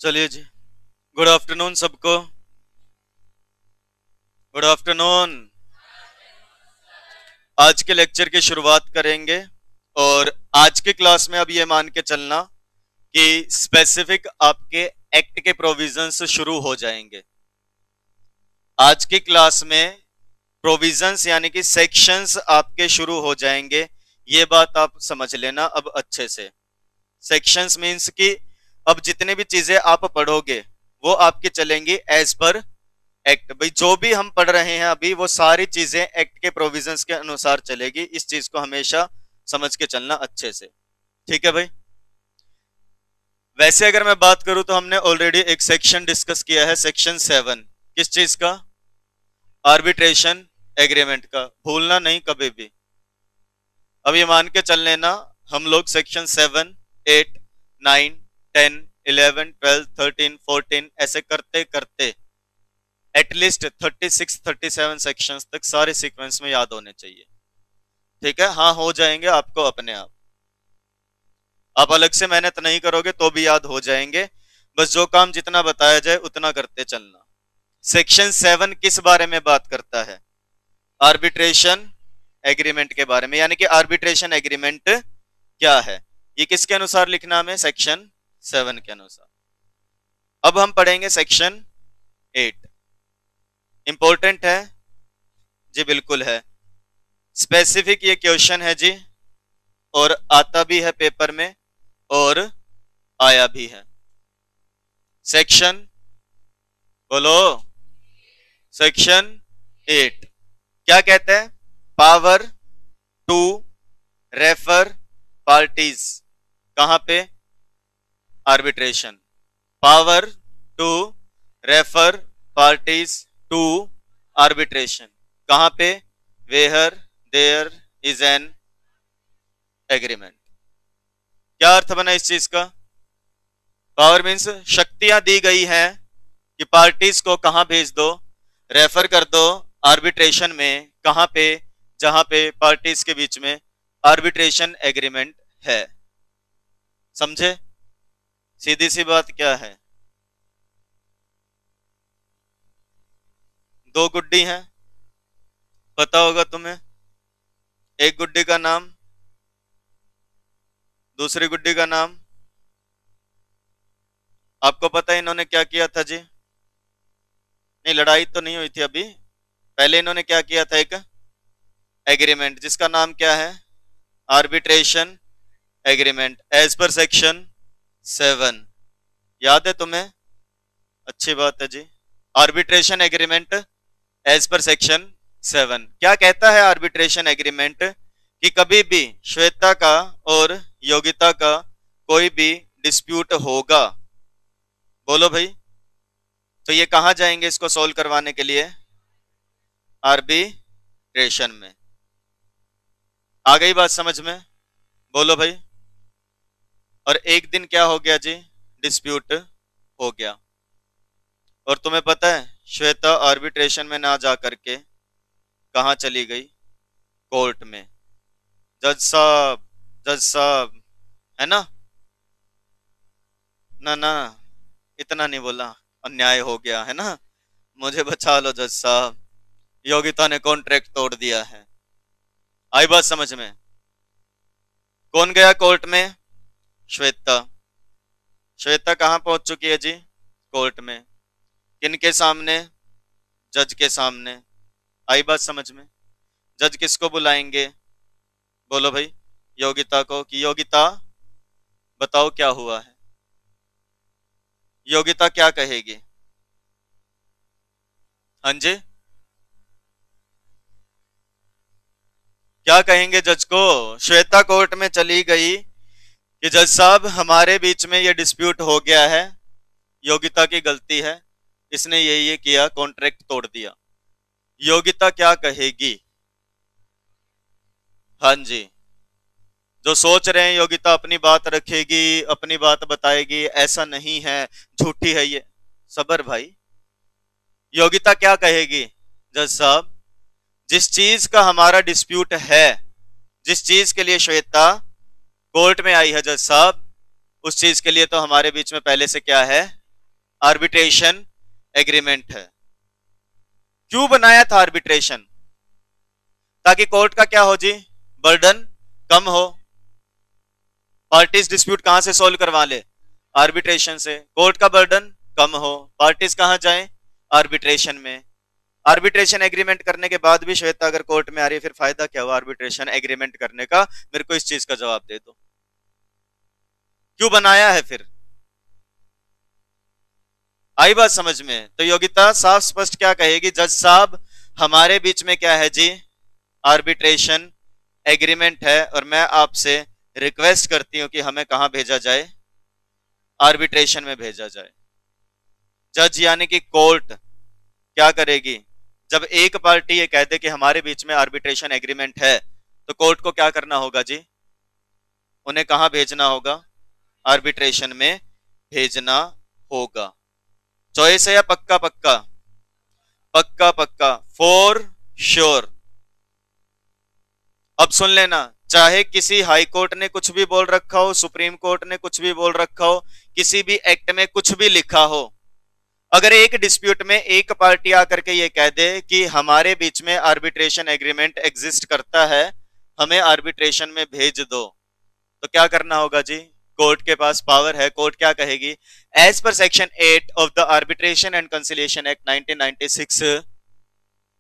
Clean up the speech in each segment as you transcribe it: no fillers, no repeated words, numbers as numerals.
चलिए जी। Good afternoon सबको। Good afternoon. आज के लेक्चर की शुरुआत करेंगे और आज के क्लास में अब ये मान के चलना कि स्पेसिफिक आपके एक्ट के प्रोविजंस शुरू हो जाएंगे। आज की क्लास में प्रोविजंस यानी कि सेक्शंस आपके शुरू हो जाएंगे। ये बात आप समझ लेना अब अच्छे से। सेक्शंस मीन्स कि अब जितने भी चीजें आप पढ़ोगे वो आपकी चलेंगी एज पर एक्ट। भाई जो भी हम पढ़ रहे हैं अभी वो सारी चीजें एक्ट के प्रोविजंस के अनुसार चलेगी। इस चीज को हमेशा समझ के चलना अच्छे से, ठीक है भाई। वैसे अगर मैं बात करूं तो हमने ऑलरेडी एक सेक्शन डिस्कस किया है, सेक्शन 7। किस चीज का? आर्बिट्रेशन एग्रीमेंट का। भूलना नहीं कभी भी। अब ये मान के चल लेना हम लोग सेक्शन 7, 8, 9, 10, 11, 12, 13, 14 ऐसे करते करते एटलीस्ट 36, 37 सेक्शंस तक सारे सीक्वेंस में याद होने चाहिए। ठीक है, हाँ हो जाएंगे आपको अपने आप अलग से मेहनत नहीं करोगे तो भी याद हो जाएंगे। बस जो काम जितना बताया जाए उतना करते चलना। सेक्शन 7 किस बारे में बात करता है? आर्बिट्रेशन एग्रीमेंट के बारे में। यानी कि आर्बिट्रेशन एग्रीमेंट क्या है ये किसके अनुसार लिखना हमें? सेक्शन 7 के अनुसार। अब हम पढ़ेंगे सेक्शन 8। इंपॉर्टेंट है जी, बिल्कुल है। स्पेसिफिक ये क्वेश्चन है जी, और आता भी है पेपर में और आया भी है। सेक्शन बोलो, सेक्शन 8 क्या कहता है? Power to refer parties. कहां पे? Arbitration. Power to refer parties to arbitration. कहां पे? Where there is an agreement. क्या अर्थ बना इस चीज का? पावर मीन्स शक्तियां दी गई हैं कि पार्टीज को कहां भेज दो, रेफर कर दो आर्बिट्रेशन में। कहां पे? जहां पे पार्टीज के बीच में आर्बिट्रेशन एग्रीमेंट है। समझे? सीधी सी बात क्या है? दो गुड्डी हैं, पता होगा तुम्हें। एक गुड्डी का नाम, दूसरी गुड्डी का नाम। आपको पता है इन्होंने क्या किया था जी? नहीं, लड़ाई तो नहीं हुई थी अभी। पहले इन्होंने क्या किया था? एक एग्रीमेंट जिसका नाम क्या है? Arbitration agreement as per section 7। याद है तुम्हें? अच्छी बात है जी। Arbitration agreement as per section 7 क्या कहता है? आर्बिट्रेशन एग्रीमेंट कि कभी भी श्वेता का और योगिता का कोई भी डिस्प्यूट होगा, बोलो भाई, तो ये कहां जाएंगे इसको सॉल्व करवाने के लिए? आर्बिट्रेशन में। आ गई बात समझ में? बोलो भाई। और एक दिन क्या हो गया जी? डिस्प्यूट हो गया। और तुम्हें पता है श्वेता आर्बिट्रेशन में ना जा करके कहां चली गई? कोर्ट में। जज साहब, जज साहब, है ना? ना ना, इतना नहीं बोला, अन्याय हो गया है ना, मुझे बचा लो जज साहब, योगिता ने कॉन्ट्रैक्ट तोड़ दिया है। आई बात समझ में? कौन गया कोर्ट में? श्वेता। श्वेता कहां पहुंच चुकी है जी? कोर्ट में। किनके सामने? जज के सामने। आई बात समझ में? जज किसको बुलाएंगे? बोलो भाई। योगिता को। कि योगिता बताओ क्या हुआ है। योगिता क्या कहेगी? हाँ जी, क्या कहेंगे जज को? श्वेता कोर्ट में चली गई कि जज साहब हमारे बीच में ये डिस्प्यूट हो गया है, योगिता की गलती है, इसने ये किया, कॉन्ट्रैक्ट तोड़ दिया। योगिता क्या कहेगी? हाँ जी, जो सोच रहे हैं योगिता अपनी बात रखेगी, अपनी बात बताएगी, ऐसा नहीं है, झूठी है ये। सबर भाई। योगिता क्या कहेगी? जज साहब जिस चीज का हमारा डिस्प्यूट है, जिस चीज के लिए श्वेता कोर्ट में आई है जज साहब, उस चीज के लिए तो हमारे बीच में पहले से क्या है? आर्बिट्रेशन एग्रीमेंट है। क्यों बनाया था आर्बिट्रेशन? ताकि कोर्ट का क्या हो जी, बर्डन कम हो। पार्टीज डिस्प्यूट कहां से सॉल्व करवा ले? आर्बिट्रेशन से। कोर्ट का बर्डन कम हो, पार्टीज कहां जाएं? आर्बिट्रेशन में। आर्बिट्रेशन एग्रीमेंट करने के बाद भी श्वेता अगर कोर्ट में आ रही है, फिर फायदा क्या हुआ आर्बिट्रेशन एग्रीमेंट करने का? मेरे को इस चीज का जवाब दे दो, क्यों बनाया है फिर? आई बात समझ में? तो योगिता साफ स्पष्ट क्या कहेगी? जज साहब, हमारे बीच में क्या है जी? आर्बिट्रेशन एग्रीमेंट है, और मैं आपसे रिक्वेस्ट करती हूं कि हमें कहां भेजा जाए? आर्बिट्रेशन में भेजा जाए। जज यानी कि कोर्ट क्या करेगी? जब एक पार्टी ये कह दे कि हमारे बीच में आर्बिट्रेशन एग्रीमेंट है, तो कोर्ट को क्या करना होगा जी? उन्हें कहां भेजना होगा? आर्बिट्रेशन में भेजना होगा। चॉइस है या पक्का पक्का? पक्का पक्का, फॉर श्योर। अब सुन लेना, चाहे किसी हाई कोर्ट ने कुछ भी बोल रखा हो, सुप्रीम कोर्ट ने कुछ भी बोल रखा हो, किसी भी एक्ट में कुछ भी लिखा हो, अगर एक डिस्प्यूट में एक पार्टी आकर के ये कह दे कि हमारे बीच में आर्बिट्रेशन एग्रीमेंट एग्जिस्ट करता है, हमें आर्बिट्रेशन में भेज दो, तो क्या करना होगा जी? कोर्ट के पास पावर है। कोर्ट क्या कहेगी? As per section 8 of the arbitration and conciliation act 1996,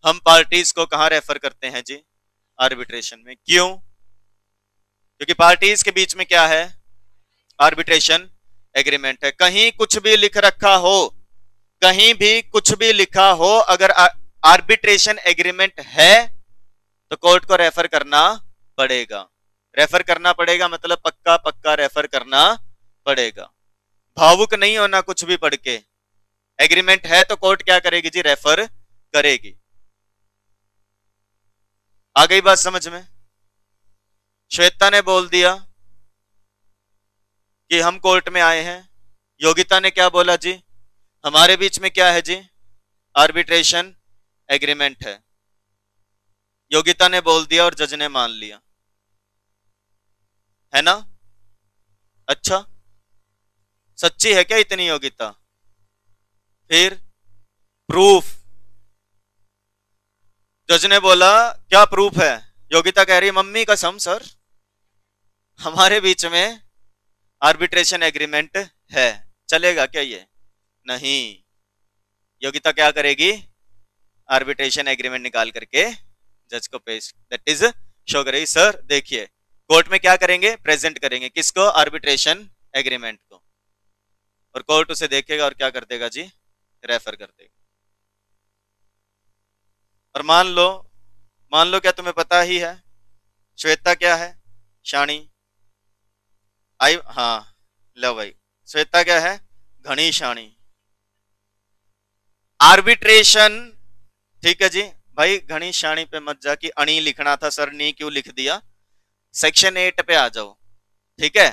हम पार्टीज को कहां रेफर करते हैं जी? आर्बिट्रेशन में। क्यों? क्योंकि पार्टीज के बीच में क्या है? आर्बिट्रेशन एग्रीमेंट है। कहीं कुछ भी लिख रखा हो, कहीं भी कुछ भी लिखा हो, अगर आर्बिट्रेशन एग्रीमेंट है तो कोर्ट को रेफर करना पड़ेगा। रेफर करना पड़ेगा मतलब पक्का पक्का रेफर करना पड़ेगा। भावुक नहीं होना कुछ भी पढ़ के। एग्रीमेंट है तो कोर्ट क्या करेगी जी? रेफर करेगी। आ गई बात समझ में? श्वेता ने बोल दिया कि हम कोर्ट में आए हैं। योगिता ने क्या बोला जी? हमारे बीच में क्या है जी? आर्बिट्रेशन एग्रीमेंट है। योगिता ने बोल दिया और जज ने मान लिया, है ना? अच्छा, सच्ची है क्या इतनी योगिता? फिर प्रूफ। जज ने बोला क्या प्रूफ है? योगिता कह रही मम्मी कसम सर, हमारे बीच में आर्बिट्रेशन एग्रीमेंट है। चलेगा क्या ये? नहीं। योगिता क्या करेगी? आर्बिट्रेशन एग्रीमेंट निकाल करके जज को पेश, दैट इज शो करेगी, सर देखिए। कोर्ट में क्या करेंगे? प्रेजेंट करेंगे। किसको? आर्बिट्रेशन एग्रीमेंट को। और कोर्ट उसे देखेगा और क्या कर देगा जी? रेफर कर देगा। और मान लो क्या तुम्हें पता ही है श्वेता क्या है? शाणी। आई हाँ, लो भाई, श्वेता क्या है? घनी शाणी। आर्बिट्रेशन, ठीक है जी भाई, घनी शाणी पे मत जा कि अणी लिखना था सर, नी क्यों लिख दिया? सेक्शन 8 पे आ जाओ, ठीक है?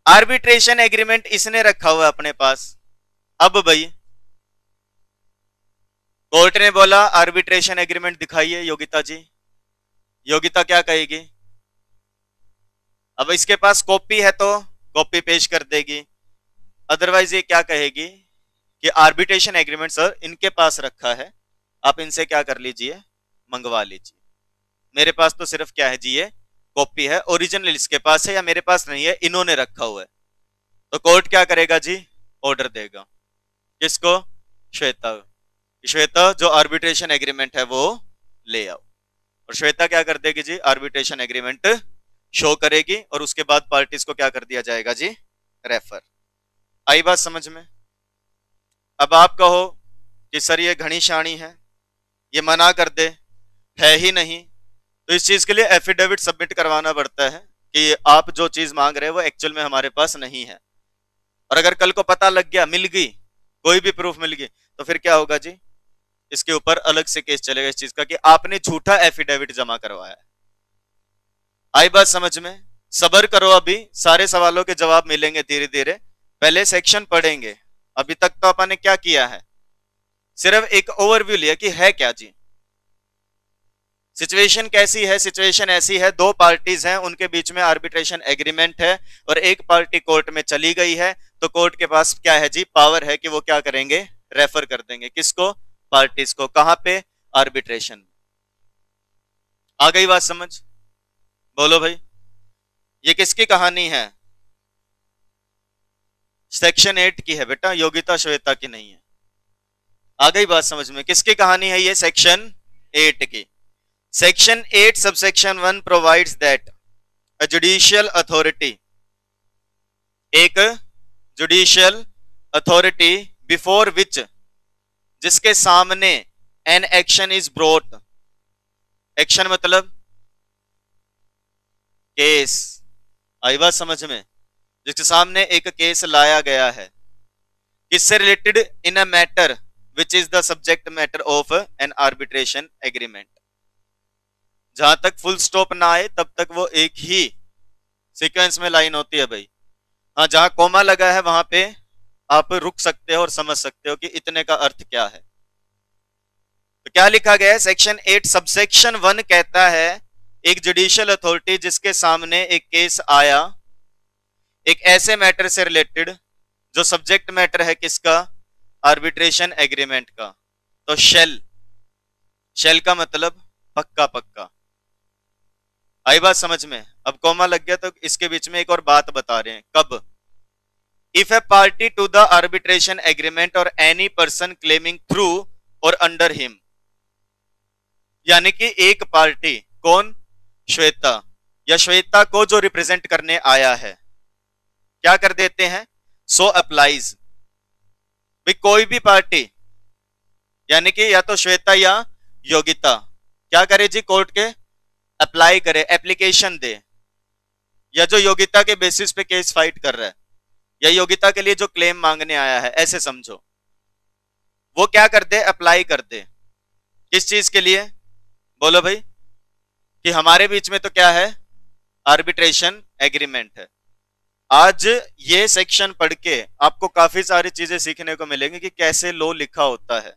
आर्बिट्रेशन एग्रीमेंट इसने रखा हुआ है अपने पास। अब भाई कोर्ट ने बोला आर्बिट्रेशन एग्रीमेंट दिखाइए योगिता जी। योगिता क्या कहेगी? अब इसके पास कॉपी है तो कॉपी पेश कर देगी, अदरवाइज ये क्या कहेगी कि आर्बिट्रेशन एग्रीमेंट सर इनके पास रखा है, आप इनसे क्या कर लीजिए? मंगवा लीजिए। मेरे पास तो सिर्फ क्या है जी? ये कॉपी है, ओरिजिनल इसके पास है या मेरे पास नहीं है, इन्होंने रखा हुआ है। तो कोर्ट क्या करेगा जी? ऑर्डर देगा। किसको? श्वेता। श्वेता जो आर्बिट्रेशन एग्रीमेंट है वो ले आओ। और श्वेता क्या कर देगी जी? आर्बिट्रेशन एग्रीमेंट शो करेगी और उसके बाद पार्टीज को क्या कर दिया जाएगा जी? रेफर। आई बात समझ में? अब आप कहो कि सर ये घनी शाणी है, ये मना कर दे, है ही नहीं, तो इस चीज के लिए एफिडेविट सबमिट करवाना पड़ता है कि आप जो चीज मांग रहे हैं वो एक्चुअल में हमारे पास नहीं है। और अगर कल को पता लग गया, मिल गई, कोई भी प्रूफ मिल गई, तो फिर क्या होगा जी? इसके ऊपर अलग से केस चलेगा इस चीज का कि आपने झूठा एफिडेविट जमा करवाया है। आई बात समझ में? सब्र करो, अभी सारे सवालों के जवाब मिलेंगे धीरे धीरे। पहले सेक्शन पढ़ेंगे। अभी तक तो अपन ने क्या किया है? सिर्फ एक ओवरव्यू लिया कि है क्या जी। सिचुएशन कैसी है? सिचुएशन ऐसी है, दो पार्टीज हैं, उनके बीच में आर्बिट्रेशन एग्रीमेंट है और एक पार्टी कोर्ट में चली गई है, तो कोर्ट के पास क्या है जी, पावर है कि वो क्या करेंगे, रेफर कर देंगे किसको, पार्टीज को। कहां पे, आर्बिट्रेशन। आ गई बात समझ, बोलो भाई। ये किसकी कहानी है, सेक्शन 8 की है बेटा, योगिता श्वेता की नहीं है। आ गई बात समझ में, किसकी कहानी है ये, सेक्शन 8 की। Section 8 subsection 1 provides that a judicial authority, एक जुडिशियल अथॉरिटी बिफोर विच, जिसके सामने an action is brought, action मतलब केस, आई बात समझ में, जिसके सामने एक केस लाया गया है, किससे related, in a matter which is the subject matter of N arbitration agreement. जहां तक फुल स्टॉप ना आए तब तक वो एक ही सीक्वेंस में लाइन होती है भाई। हाँ, जहां कोमा लगा है वहां पे आप रुक सकते हो और समझ सकते हो कि इतने का अर्थ क्या है। तो क्या लिखा गया है, सेक्शन 8 सबसेक्शन 1 कहता है एक जुडिशियल अथॉरिटी जिसके सामने एक केस आया एक ऐसे मैटर से रिलेटेड जो सब्जेक्ट मैटर है किसका, आर्बिट्रेशन एग्रीमेंट का। तो शेल, शेल का मतलब पक्का पक्का, आई बात समझ में। अब कोमा लग गया तो इसके बीच में एक और बात बता रहे हैं, कब, if a party to the arbitration agreement or any person claiming through or under him, यानी कि एक पार्टी, कौन, श्वेता, या श्वेता को जो रिप्रेजेंट करने आया है, क्या कर देते हैं, सो अप्लाइज, भी कोई भी पार्टी, यानी कि या तो श्वेता या योगिता, क्या करे जी, कोर्ट के अप्लाई करे, एप्लीकेशन दे, या जो योगिता के बेसिस पे केस फाइट कर रहा है या योगिता के लिए जो क्लेम मांगने आया है, ऐसे समझो, वो क्या कर दे, अप्लाई कर दे, किस चीज के लिए, बोलो भाई, कि हमारे बीच में तो क्या है, आर्बिट्रेशन एग्रीमेंट है। आज ये सेक्शन पढ़ के आपको काफी सारी चीजें सीखने को मिलेंगी कि कैसे लॉ लिखा होता है,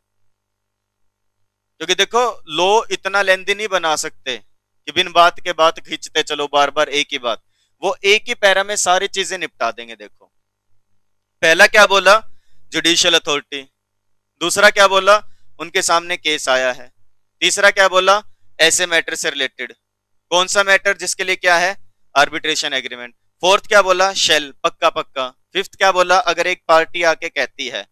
क्योंकि देखो लॉ इतना लेंदी नहीं बना सकते कि बिन बात के बात खींचते चलो बार बार एक ही बात, वो एक ही पैरा में सारी चीजें निपटा देंगे। देखो पहला क्या बोला, जुडिशियल अथॉरिटी, दूसरा क्या बोला, उनके सामने केस आया है, तीसरा क्या बोला, ऐसे मैटर से रिलेटेड, कौन सा मैटर जिसके लिए क्या है, आर्बिट्रेशन एग्रीमेंट, फोर्थ क्या बोला, शेल, पक्का पक्का, फिफ्थ क्या बोला, अगर एक पार्टी आके कहती है,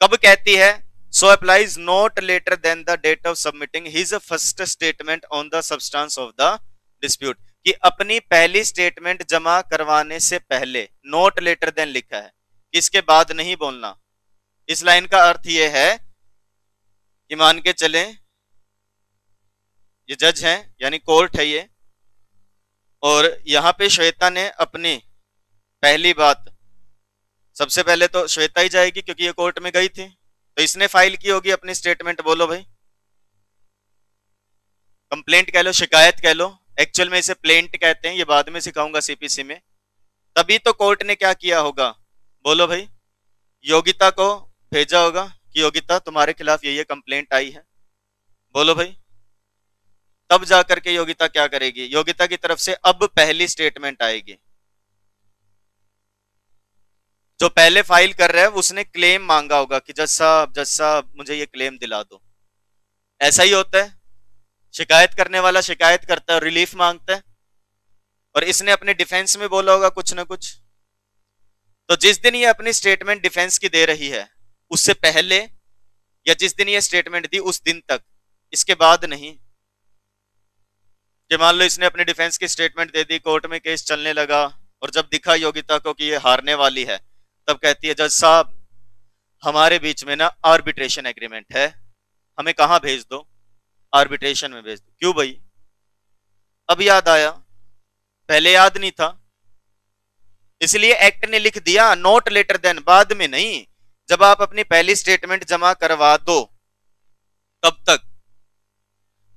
कब कहती है, so applies not later than the date of submitting his first statement on the substance of the dispute, कि अपनी पहली स्टेटमेंट जमा करवाने से पहले, नॉट लेटर देन लिखा है, इसके बाद नहीं बोलना। इस लाइन का अर्थ यह है कि मान के चले ये जज हैं, यानी कोर्ट है ये, और यहां पे श्वेता ने अपनी पहली बात, सबसे पहले तो श्वेता ही जाएगी क्योंकि ये कोर्ट में गई थी, तो इसने फाइल की होगी अपनी स्टेटमेंट, बोलो भाई, कंप्लेंट कह लो, शिकायत कह लो, एक्चुअल में इसे प्लेंट कहते हैं, ये बाद में सिखाऊंगा सीपीसी में। तभी तो कोर्ट ने क्या किया होगा, बोलो भाई, योगिता को भेजा होगा कि योगिता तुम्हारे खिलाफ ये कंप्लेंट आई है, बोलो भाई, तब जाकर के योगिता क्या करेगी, योगिता की तरफ से अब पहली स्टेटमेंट आएगी। जो पहले फाइल कर रहा है उसने क्लेम मांगा होगा कि जज साहब मुझे ये क्लेम दिला दो, ऐसा ही होता है, शिकायत करने वाला शिकायत करता है और रिलीफ मांगता है, और इसने अपने डिफेंस में बोला होगा कुछ ना कुछ। तो जिस दिन ये अपनी स्टेटमेंट डिफेंस की दे रही है उससे पहले, या जिस दिन ये स्टेटमेंट दी उस दिन तक, इसके बाद नहीं। कि मान लो इसने अपने डिफेंस की स्टेटमेंट दे दी, कोर्ट में केस चलने लगा, और जब दिखा योगिता को कि ये हारने वाली है, तब कहती है जज साहब हमारे बीच में ना आर्बिट्रेशन एग्रीमेंट है, हमें कहां भेज दो, आर्बिट्रेशन में भेज दो। क्यों भाई, अब याद आया, पहले याद नहीं था, इसलिए एक्ट ने लिख दिया नॉट लेटर देन, बाद में नहीं, जब आप अपनी पहली स्टेटमेंट जमा करवा दो तब तक,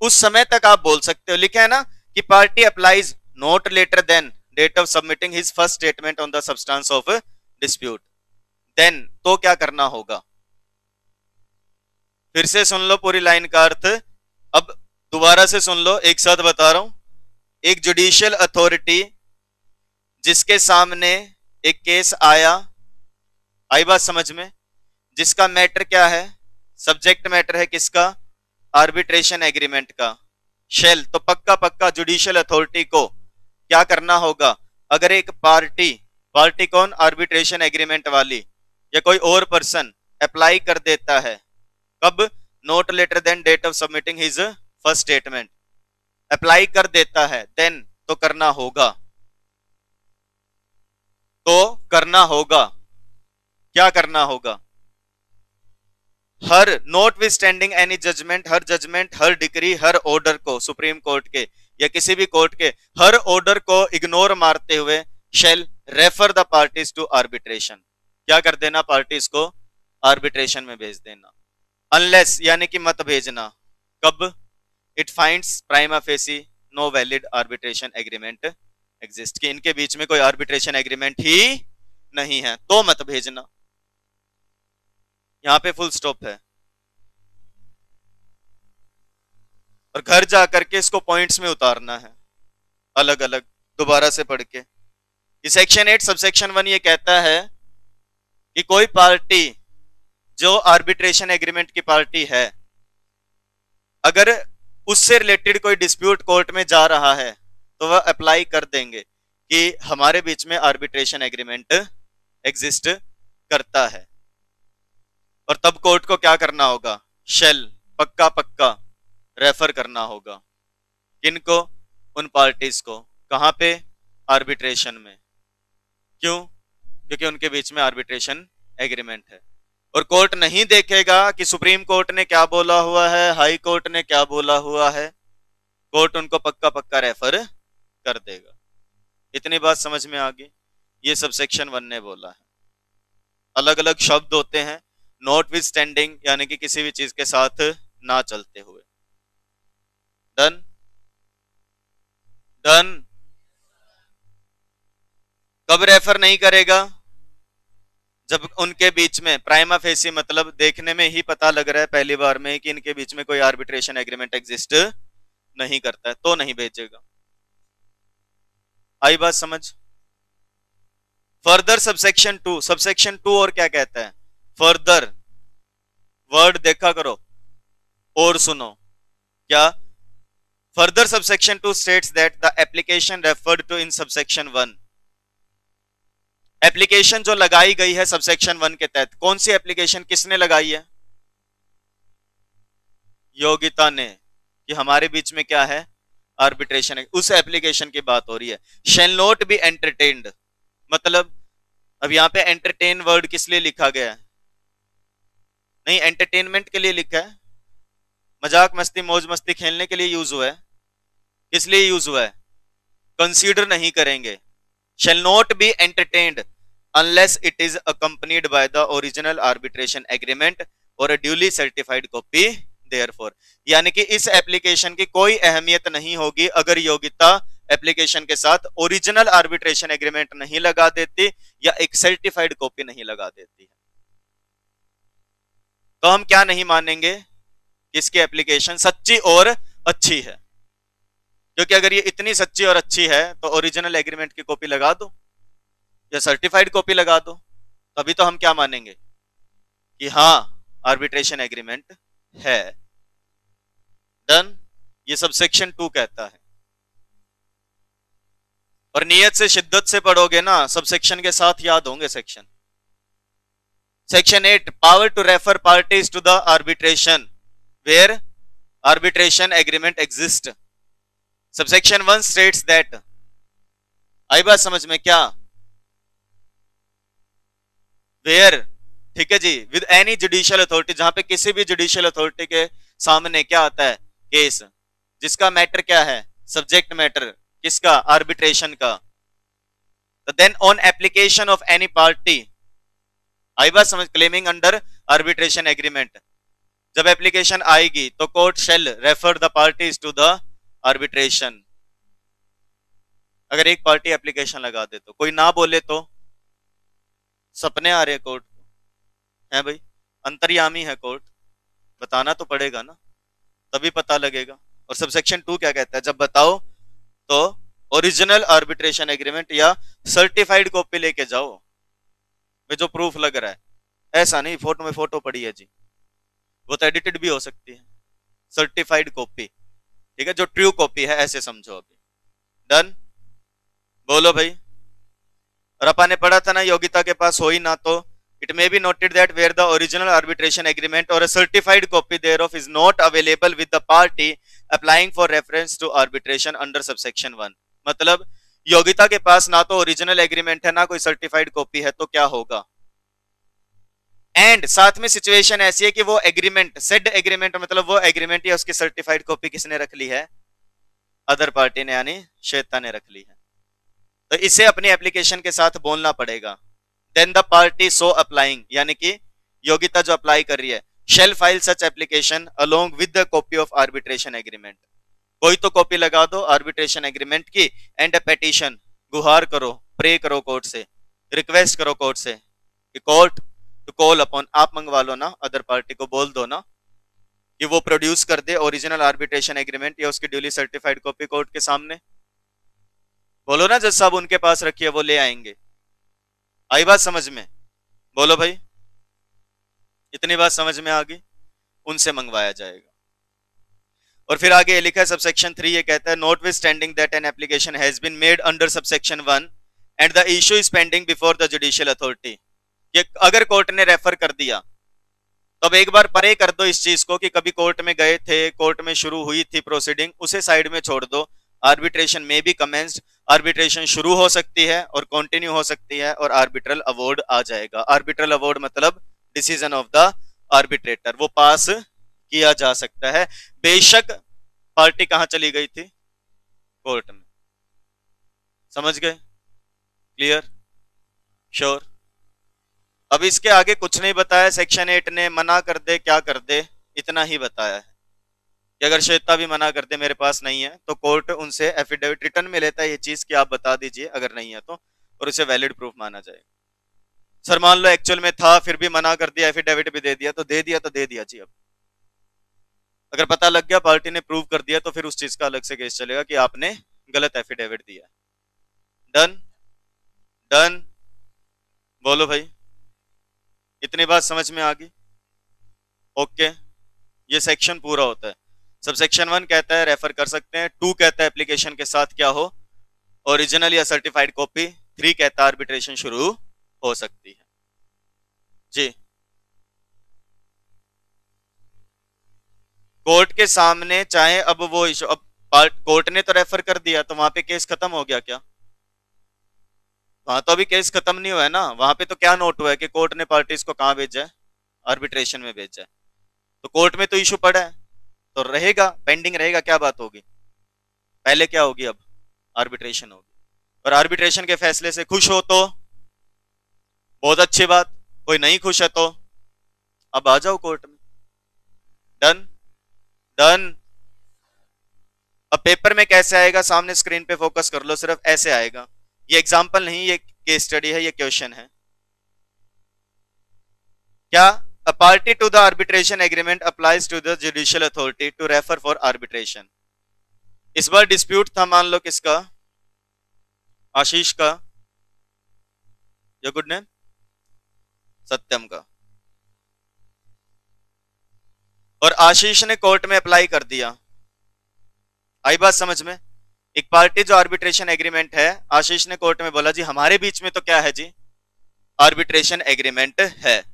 उस समय तक आप बोल सकते हो। लिखा है ना कि party applies not later than date of submitting his first statement on the substance of dispute, then तो क्या करना होगा, फिर से सुन लो पूरी लाइन का अर्थ, अब दोबारा से सुन लो, एक साथ बता रहा हूं। एक जुडिशियल अथॉरिटी जिसके सामने एक केस आया, आई बात समझ में, जिसका मैटर क्या है, सब्जेक्ट मैटर है किसका, आर्बिट्रेशन एग्रीमेंट का। शेल तो पक्का पक्का जुडिशियल अथॉरिटी को क्या करना होगा, अगर एक पार्टी, पार्टी कौन, आर्बिट्रेशन एग्रीमेंट वाली या कोई और पर्सन अप्लाई कर देता है, कब, not later than date of submitting his first statement, apply कर देता है, देन तो करना होगा, तो करना होगा, क्या करना होगा, हर notwithstanding any judgment, हर जजमेंट, हर डिक्री, हर ऑर्डर को, सुप्रीम कोर्ट के या किसी भी कोर्ट के हर ऑर्डर को इग्नोर मारते हुए shall refer the parties to arbitration, क्या कर देना, पार्टीज को आर्बिट्रेशन में भेज देना, अनलेस यानी कि मत भेजना, कब, it finds prima facie no valid arbitration agreement exist, कि इनके बीच में कोई आर्बिट्रेशन एग्रीमेंट ही नहीं है, तो मत भेजना, यहां पे फुल स्टॉप है। और घर जाकर के इसको पॉइंट्स में उतारना है अलग अलग दोबारा से पढ़ के। सेक्शन 8 सबसेक्शन 1 ये कहता है कि कोई पार्टी जो आर्बिट्रेशन एग्रीमेंट की पार्टी है, अगर उससे रिलेटेड कोई डिस्प्यूट कोर्ट में जा रहा है तो वह अप्लाई कर देंगे कि हमारे बीच में आर्बिट्रेशन एग्रीमेंट एग्जिस्ट करता है, और तब कोर्ट को क्या करना होगा, शेल पक्का पक्का रेफर करना होगा, किनको, उन पार्टीज को, कहां पे, आर्बिट्रेशन में, क्यों, क्योंकि उनके बीच में आर्बिट्रेशन एग्रीमेंट है। और कोर्ट नहीं देखेगा कि सुप्रीम कोर्ट ने क्या बोला हुआ है, हाई कोर्ट ने क्या बोला हुआ है, कोर्ट उनको पक्का पक्का रेफर कर देगा। इतनी बात समझ में आ गई, ये सबसेक्शन 1 ने बोला है। अलग अलग शब्द होते हैं, नॉट विद स्टैंडिंग यानी कि किसी भी चीज के साथ ना चलते हुए, डन डन। कब रेफर नहीं करेगा, जब उनके बीच में प्राइमा फेसी, मतलब देखने में ही पता लग रहा है पहली बार में कि इनके बीच में कोई आर्बिट्रेशन एग्रीमेंट एग्जिस्ट नहीं करता है, तो नहीं भेजेगा। आई बात समझ। फर्दर सबसेक्शन 2, सबसेक्शन 2 और क्या कहता है, फर्दर, वर्ड देखा करो और सुनो, क्या, further subsection 2 states that the application referred to in subsection 1, application जो लगाई गई है सबसेक्शन 1 के तहत, कौन सी एप्लीकेशन किसने लगाई है, योगिता ने, कि हमारे बीच में क्या है, आर्बिट्रेशन, उस एप्लीकेशन की बात हो रही है। शैल नॉट बी एंटरटेन्ड, मतलब अब यहां पे एंटरटेन वर्ड किस लिए लिखा गया है, नहीं एंटरटेनमेंट के लिए लिखा है, मजाक मस्ती मौज मस्ती खेलने के लिए यूज हुआ है, किस लिए यूज हुआ है, कंसीडर नहीं करेंगे, shall not be entertained unless it is accompanied by the original arbitration agreement or a duly certified copy therefore, यानी कि इस एप्लीकेशन की कोई अहमियत नहीं होगी अगर योग्यता एप्लीकेशन के साथ ओरिजिनल आर्बिट्रेशन एग्रीमेंट नहीं लगा देती या एक सर्टिफाइड कॉपी नहीं लगा देती है। तो हम क्या नहीं मानेंगे, इसकी एप्लीकेशन सच्ची और अच्छी है, क्योंकि अगर ये इतनी सच्ची और अच्छी है तो ओरिजिनल एग्रीमेंट की कॉपी लगा दो या सर्टिफाइड कॉपी लगा दो, तभी तो हम क्या मानेंगे कि हाँ आर्बिट्रेशन एग्रीमेंट है। डन, ये सब सेक्शन 2 कहता है। और नियत से शिद्दत से पढ़ोगे ना, सब सेक्शन के साथ याद होंगे section. Section 8, power to refer parties to the arbitration where arbitration agreement exist. Subsection 1 states that, आई बात समझ में क्या, वेयर, ठीक है जी, विद एनी जुडिशियल अथॉरिटी, जहां पे किसी भी जुडिशियल अथॉरिटी के सामने क्या आता है, केस, जिसका मैटर क्या है, सब्जेक्ट मैटर किसका, आर्बिट्रेशन का, then on application of any party, आई बात समझ, क्लेमिंग अंडर आर्बिट्रेशन एग्रीमेंट, जब एप्लीकेशन आएगी तो court shall refer the parties to the arbitration. अगर एक पार्टी एप्लीकेशन लगा दे तो, कोई ना बोले तो, सपने आ रहे कोर्ट को, है भाई, अंतर्यामी है कोर्ट, बताना तो पड़ेगा ना, तभी पता लगेगा। और सबसेक्शन 2 क्या कहता है, जब बताओ तो ओरिजिनल आर्बिट्रेशन एग्रीमेंट या सर्टिफाइड कॉपी लेके जाओ, वे जो प्रूफ लग रहा है, ऐसा नहीं फोटो में फोटो पड़ी है जी, वो तो एडिटेड भी हो सकती है। सर्टिफाइड कॉपी, ठीक है, जो ट्रू कॉपी है ऐसे समझो। अभी डन, बोलो भाई। और अपन ने पढ़ा था ना, योग्यता के पास हो ही ना तो it may be noted that where the original arbitration agreement और a certified copy thereof is not available with the party applying for reference to arbitration under subsection 1। मतलब योग्यता के पास ना तो ओरिजिनल एग्रीमेंट है ना कोई सर्टिफाइड कॉपी है, तो क्या होगा। एंड साथ में सिचुएशन ऐसी है कि वो एग्रीमेंट, सेड एग्रीमेंट, मतलब वो एग्रीमेंट या उसकी सर्टिफाइड कॉपी किसने रख ली है, अदर पार्टी ने, यानी श्वेता ने रख ली है। तो इसे अपनी एप्लीकेशन के साथ बोलना पड़ेगा। Then the party so applying, यानी कि योग्यता जो अप्लाई कर रही है, shall file such application along with the copy of arbitration agreement. कोई तो कॉपी लगा दो आर्बिट्रेशन एग्रीमेंट की, एंड अ पेटिशन, गुहार करो, प्रे करो कोर्ट से, रिक्वेस्ट करो कोर्ट से कि कोर्ट टू कॉल अपॉन, आप मंगवा लो ना, अदर पार्टी को बोल दो ना कि वो प्रोड्यूस कर दे ओरिजिनल आर्बिट्रेशन एग्रीमेंट या उसकी ड्यूली सर्टिफाइड कॉपी कोर्ट के सामने। बोलो ना, जज साहब उनके पास रखी है, वो ले आएंगे। आई बात समझ में, बोलो भाई, इतनी बात समझ में आ गई, उनसे मंगवाया जाएगा। और फिर आगे लिखा है सबसेक्शन 3, ये कहता है notwithstanding that an application has been made under subsection 1 and the issue is pending before the judicial authority. कि अगर कोर्ट ने रेफर कर दिया तब एक बार परे कर दो इस चीज को कि कभी कोर्ट में गए थे, कोर्ट में शुरू हुई थी प्रोसीडिंग, उसे साइड में छोड़ दो। आर्बिट्रेशन में भी कमेंस्ड, आर्बिट्रेशन शुरू हो सकती है और कंटिन्यू हो सकती है और आर्बिट्रल अवार्ड आ जाएगा। आर्बिट्रल अवार्ड मतलब डिसीजन ऑफ द आर्बिट्रेटर, वो पास किया जा सकता है, बेशक पार्टी कहां चली गई थी, कोर्ट में। समझ गए, क्लियर, श्योर। अब इसके आगे कुछ नहीं बताया सेक्शन 8 ने, मना कर दे क्या कर दे, इतना ही बताया है कि अगर श्वेता भी मना कर दे मेरे पास नहीं है तो कोर्ट उनसे एफिडेविट रिटर्न में लेता है ये चीज कि आप बता दीजिए अगर नहीं है तो, और उसे वैलिड प्रूफ माना जाएगा। सर मान लो एक्चुअल में था फिर भी मना कर दिया, एफिडेविट भी दे दिया, तो दे दिया जी। अब अगर पता लग गया पार्टी ने प्रूव कर दिया तो फिर उस चीज का अलग से केस चलेगा कि आपने गलत एफिडेविट दिया। डन, डन, बोलो भाई, इतनी बात समझ में आ गई, ओके। ये सेक्शन पूरा होता है। सब सेक्शन 1 कहता है रेफर कर सकते हैं, 2 कहता है एप्लीकेशन के साथ क्या हो, ओरिजिनल या सर्टिफाइड कॉपी, 3 कहता है आर्बिट्रेशन शुरू हो सकती है जी। कोर्ट के सामने चाहे अब वो इशू, अब कोर्ट ने तो रेफर कर दिया तो वहां पे केस खत्म हो गया क्या, वहां तो अभी केस खत्म नहीं हुआ है ना। वहां पे तो क्या नोट हुआ है कि कोर्ट ने पार्टीज को कहां भेजा है, आर्बिट्रेशन में भेजा है। तो कोर्ट में तो इशू पड़ा है तो रहेगा, पेंडिंग रहेगा, क्या बात होगी, पहले क्या होगी, अब आर्बिट्रेशन होगी। और आर्बिट्रेशन के फैसले से खुश हो तो बहुत अच्छी बात, कोई नहीं खुश है तो अब आ जाओ कोर्ट में। Done, done. अब पेपर में कैसे आएगा, सामने स्क्रीन पे फोकस कर लो, सिर्फ ऐसे आएगा। ये एग्जाम्पल नहीं, ये केस स्टडी है, ये क्वेश्चन है। क्या, a party to the arbitration agreement applies to the judicial authority to refer for arbitration। इस बार डिस्प्यूट था, मान लो किसका, आशीष का, या गुड नेम सत्यम का, और आशीष ने कोर्ट में अप्लाई कर दिया। आई बात समझ में, एक पार्टी जो आर्बिट्रेशन एग्रीमेंट है, आशीष ने कोर्ट में बोला जी हमारे बीच में तो क्या है जी, आर्बिट्रेशन एग्रीमेंट है,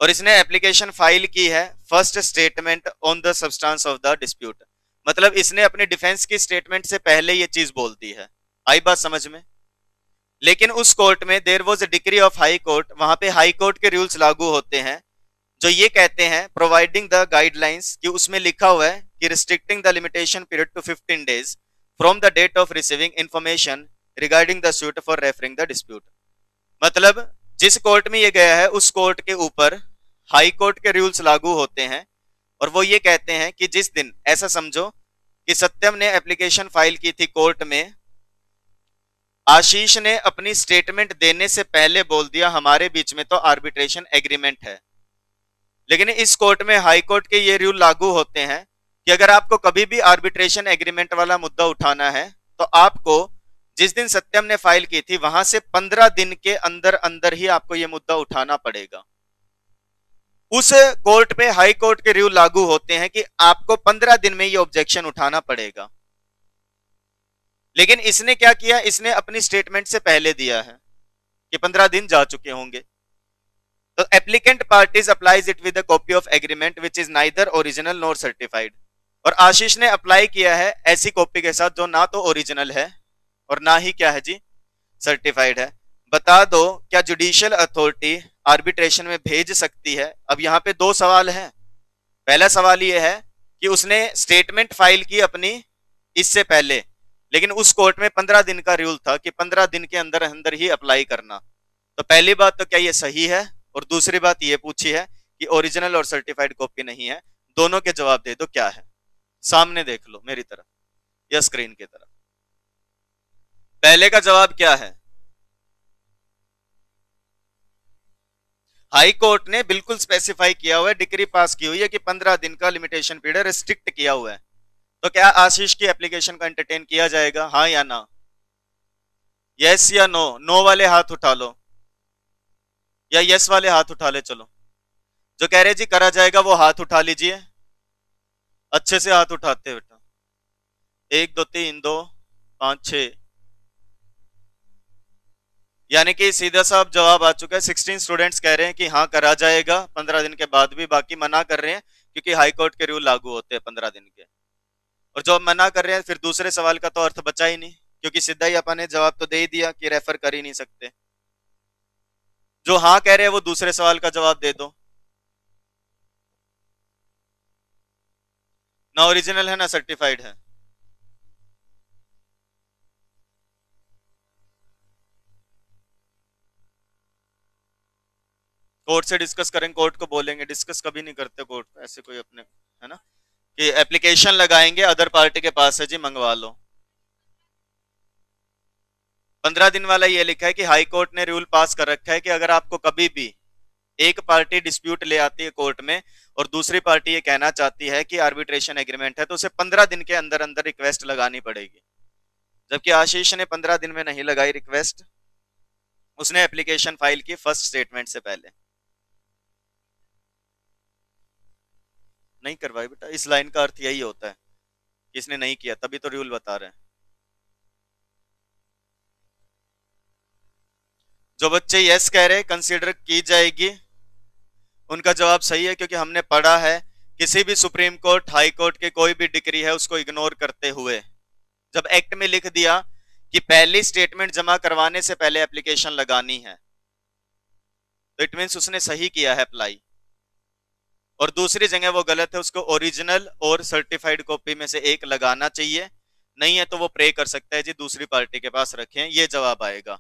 और इसने एप्लीकेशन फाइल की है first statement on the substance of the dispute, मतलब इसने अपने डिफेंस की स्टेटमेंट से पहले ये चीज बोल दी है। आई बात समझ में। लेकिन उस कोर्ट में there was a decree of high court, वहां पे हाई कोर्ट के रूल्स लागू होते हैं जो ये कहते हैं प्रोवाइडिंग द गाइडलाइंस, कि उसमें लिखा हुआ है कि restricting the limitation period to 15 days from the date of receiving information regarding the suit for referring the dispute. मतलब जिस कोर्ट में ये गया है उस कोर्ट के ऊपर हाई कोर्ट के रूल्स लागू होते हैं, और वो ये कहते हैं कि जिस दिन, ऐसा समझो कि सत्यम ने एप्लीकेशन फाइल की थी कोर्ट में, आशीष ने अपनी स्टेटमेंट देने से पहले बोल दिया हमारे बीच में तो आर्बिट्रेशन एग्रीमेंट है। लेकिन इस कोर्ट में, हाई कोर्ट के ये रूल लागू होते हैं कि अगर आपको कभी भी आर्बिट्रेशन एग्रीमेंट वाला मुद्दा उठाना है तो आपको जिस दिन सत्यम ने फाइल की थी वहां से 15 दिन के अंदर अंदर ही आपको यह मुद्दा उठाना पड़ेगा। उस कोर्ट पे हाई कोर्ट के रूल लागू होते हैं कि आपको 15 दिन में यह ऑब्जेक्शन उठाना पड़ेगा। लेकिन इसने क्या किया, इसने अपनी स्टेटमेंट से पहले दिया है कि 15 दिन जा चुके होंगे। तो applicant parties applies it with a copy of agreement which is neither original nor certified. और आशीष ने अप्लाई किया है ऐसी कॉपी के साथ जो ना तो ओरिजिनल है और ना ही क्या है जी, सर्टिफाइड है। बता दो क्या जुडिशियल अथॉरिटी आर्बिट्रेशन में भेज सकती है? अब यहां पे दो सवाल है। पहला सवाल यह है कि उसने स्टेटमेंट फाइल की अपनी इससे पहले, लेकिन उस कोर्ट में 15 दिन का रूल था कि 15 दिन के अंदर अंदर ही अप्लाई करना। तो पहली बात तो क्या ये सही है, और दूसरी बात ये पूछी है कि ओरिजिनल और सर्टिफाइड कॉपी नहीं है। दोनों के जवाब दे दो क्या है। सामने देख लो मेरी तरफ या स्क्रीन की तरफ। पहले का जवाब क्या है? हाई कोर्ट ने बिल्कुल स्पेसिफाई किया हुआ है, डिक्री पास की हुई है कि 15 दिन का लिमिटेशन पीरियड रिस्ट्रिक्ट किया हुआ है। तो क्या आशीष की एप्लीकेशन को एंटरटेन किया जाएगा, हाँ या ना? यस या नो? नो वाले हाथ उठा लो या यस वाले हाथ उठा ले। चलो, जो कह रहे जी करा जाएगा वो हाथ उठा लीजिए, अच्छे से हाथ उठाते बेटा। 1 2 3 2 5 6, यानी कि सीधा साफ जवाब आ चुका है। 16 स्टूडेंट्स कह रहे हैं कि हाँ करा जाएगा 15 दिन के बाद भी, बाकी मना कर रहे हैं क्योंकि हाई कोर्ट के रूल लागू होते हैं 15 दिन के। और जो मना कर रहे हैं फिर दूसरे सवाल का तो अर्थ बचा ही नहीं, क्योंकि सीधा ही अपन ने जवाब तो दे ही दिया कि रेफर कर ही नहीं सकते। जो हाँ कह रहे हैं वो दूसरे सवाल का जवाब दे दो। ना ओरिजिनल है ना सर्टिफाइड है। कोर्ट से डिस्कस करेंगे, कोर्ट को बोलेंगे, डिस्कस कभी नहीं करते कोर्ट को ऐसे कोई अपने, है ना, कि एप्लीकेशन लगाएंगे अदर पार्टी के पास है जी मंगवा लो। 15 दिन वाला ये लिखा है कि हाई कोर्ट ने रूल पास कर रखा है कि अगर आपको कभी भी एक पार्टी डिस्प्यूट ले आती है कोर्ट में और दूसरी पार्टी ये कहना चाहती है कि आर्बिट्रेशन एग्रीमेंट है, तो उसे 15 दिन के अंदर अंदर रिक्वेस्ट लगानी पड़ेगी। जबकि आशीष ने 15 दिन में नहीं लगाई रिक्वेस्ट, उसने एप्लीकेशन फाइल की फर्स्ट स्टेटमेंट से पहले। नहीं करवाई बेटा, इस लाइन का अर्थ यही होता है कि इसने नहीं किया, तभी तो रूल बता रहे हैं। जो बच्चे यस कह रहे कंसीडर की जाएगी, उनका जवाब सही है, क्योंकि हमने पढ़ा है किसी भी सुप्रीम कोर्ट हाई कोर्ट के कोई भी डिक्री है उसको इग्नोर करते हुए जब एक्ट में लिख दिया कि पहली स्टेटमेंट जमा करवाने से पहले एप्लीकेशन लगानी है, तो इट मींस उसने सही किया है अप्लाई। और दूसरी जगह वो गलत है, उसको ओरिजिनल और सर्टिफाइड कॉपी में से एक लगाना चाहिए। नहीं है तो वो प्रे कर सकता है जी दूसरी पार्टी के पास रखें, ये जवाब आएगा।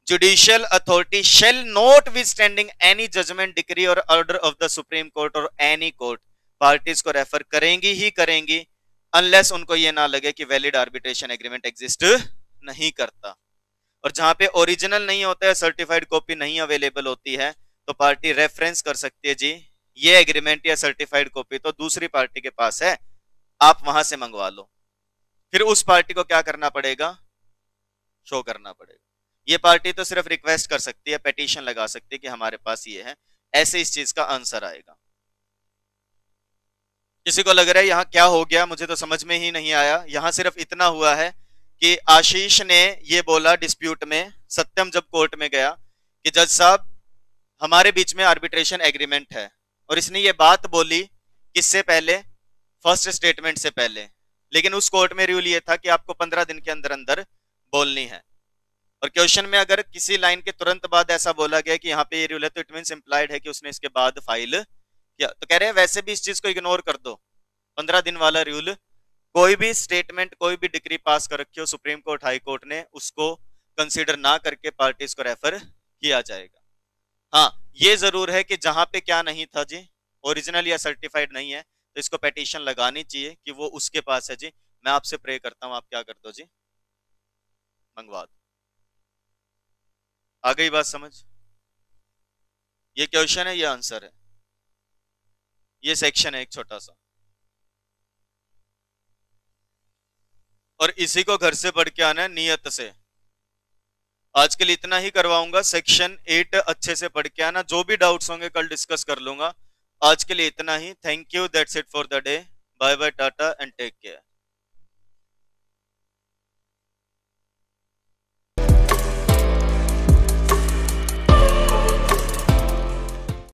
Judicial authority shall notwithstanding any judgment, decree और order of the supreme court और एनी कोर्ट, पार्टीज को रेफर करेंगी ही करेंगी अनलेस उनको ये ना लगे कि वैलिड आर्बिट्रेशन एग्रीमेंट एग्जिस्ट नहीं करता। और जहां पे ओरिजिनल नहीं होता है, सर्टिफाइड कॉपी नहीं अवेलेबल होती है, तो पार्टी रेफरेंस कर सकती है जी ये एग्रीमेंट या सर्टिफाइड कॉपी तो दूसरी पार्टी के पास है, आप वहां से मंगवा लो। फिर उस पार्टी को क्या करना पड़ेगा, शो करना पड़ेगा। ये पार्टी तो सिर्फ रिक्वेस्ट कर सकती है, पेटिशन लगा सकती है कि हमारे पास ये है, ऐसे इस चीज का आंसर आएगा। किसी को लग रहा है यहां क्या हो गया, मुझे तो समझ में ही नहीं आया। यहां सिर्फ इतना हुआ है कि आशीष ने ये बोला डिस्प्यूट में, सत्यम जब कोर्ट में गया कि जज साहब हमारे बीच में आर्बिट्रेशन एग्रीमेंट है, और इसने ये बात बोली किससे पहले, फर्स्ट स्टेटमेंट से पहले। लेकिन उस कोर्ट में रूल ये था कि आपको 15 दिन के अंदर अंदर बोलनी है। और क्वेश्चन में अगर किसी लाइन के तुरंत बाद ऐसा बोला गया कि यहाँ पे ये रूल है, तो इट मींस इंप्लाइड है कि उसने इसके बाद फाइल किया। तो कह रहे हैं वैसे भी इस चीज को इग्नोर कर दो, 15 दिन वाला रूल, कोई भी स्टेटमेंट कोई भी डिक्री पास कर रखी हो सुप्रीम कोर्ट हाई कोर्ट ने, उसको कंसीडर ना करके पार्टीज को रेफर किया जाएगा। हाँ ये जरूर है कि जहां पे क्या नहीं था जी, ओरिजिनल या सर्टिफाइड नहीं है, तो इसको पेटिशन लगानी चाहिए कि वो उसके पास है जी। मैं आपसे प्रे करता हूं आप क्या कर दो जी, मंगवा दो। आ गई बात समझ? ये क्वेश्चन है, ये आंसर है, ये सेक्शन है एक छोटा सा। और इसी को घर से पढ़ के आना है नियत से। आज के लिए इतना ही करवाऊंगा। सेक्शन 8 अच्छे से पढ़ के आना, जो भी डाउट्स होंगे कल डिस्कस कर लूंगा। आज के लिए इतना ही। Thank you, that's it for the day. Bye bye, tata and take care.